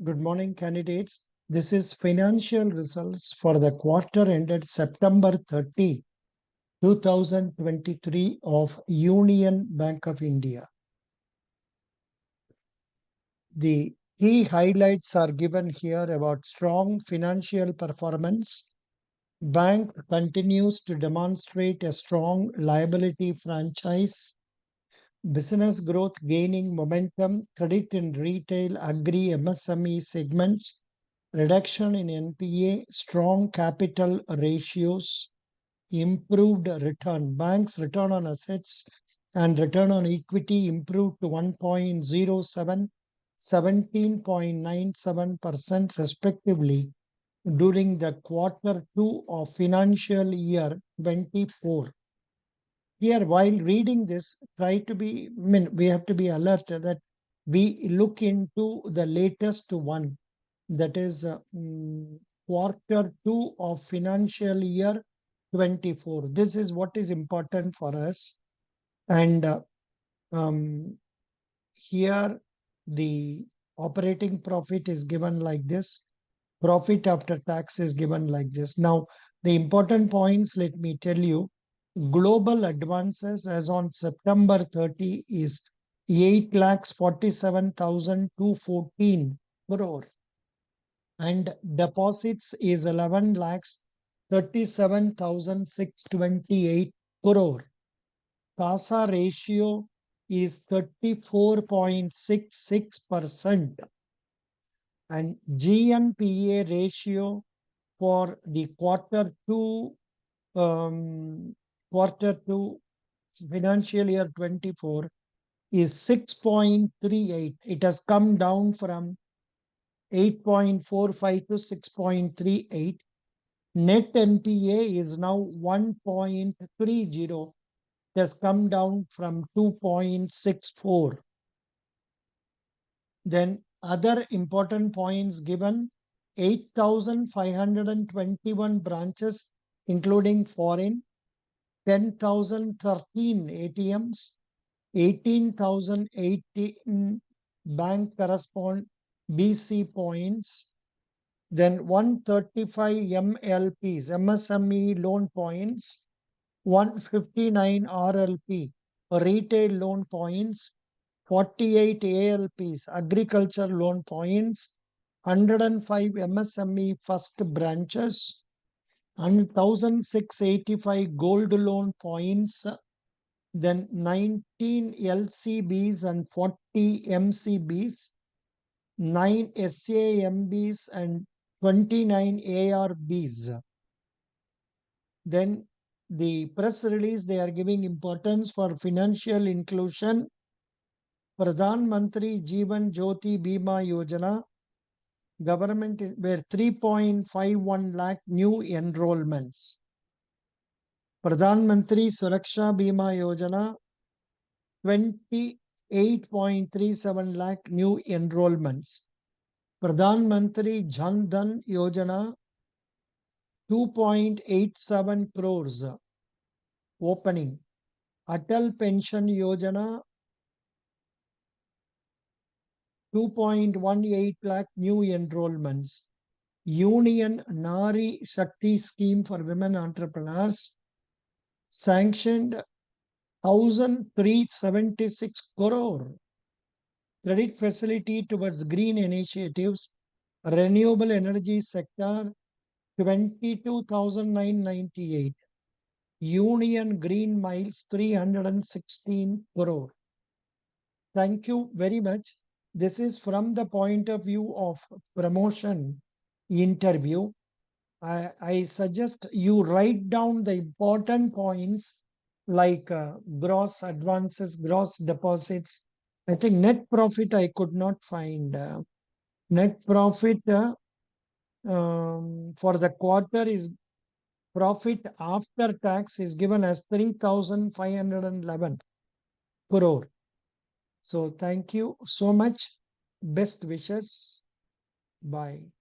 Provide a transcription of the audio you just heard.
Good morning, candidates. This is financial results for the quarter ended September 30, 2023 of Union Bank of India. The key highlights are given here about strong financial performance. Bank continues to demonstrate a strong liability franchise. Business growth gaining momentum, credit in retail, agri, MSME segments, reduction in NPA, strong capital ratios, improved return. Banks' return on assets and return on equity improved to 1.07, 17.97% respectively during the Q2 of financial year 24. Here, while reading this, we have to be alert that we look into the latest one, that is Q2 of financial year 24. This is what is important for us. And here the operating profit is given like this. Profit after tax is given like this. Now, the important points, let me tell you. Global advances as on September 30 is 8,47,214 crore. And deposits is 11,37,628 crore. CASA ratio is 34.66%. And GNPA ratio for the Q2 financial year 24 is 6.38. It has come down from 8.45 to 6.38. Net NPA is now 1.30. It has come down from 2.64. Then other important points given: 8,521 branches, including foreign, 10,013 ATMs, 18,018 bank correspondent BC points, then 135 MLPs, MSME loan points, 159 RLP, retail loan points, 48 ALPs, agriculture loan points, 105 MSME first branches, and 1,685 gold loan points, then 19 LCBs and 40 MCBs, 9 SAMBs and 29 ARBs. Then the press release, they are giving importance for financial inclusion. Pradhan Mantri Jeevan Jyoti Bima Yojana, government were 3.51 lakh new enrollments. Pradhan Mantri Suraksha Bima Yojana, 28.37 lakh new enrollments. Pradhan Mantri Jan Dhan Yojana, 2.87 crores opening. Atal Pension Yojana, 2.18 lakh new enrollments. Union Nari Shakti scheme for women entrepreneurs, sanctioned 1,376 crore. Credit facility towards green initiatives, renewable energy sector, 22,998. Union Green Miles, 316 crore. Thank you very much. This is from the point of view of promotion interview. I suggest you write down the important points like gross advances, gross deposits. I think net profit I could not find. Net profit for the quarter is profit after tax is given as 3,511 crore. So thank you so much. Best wishes. Bye.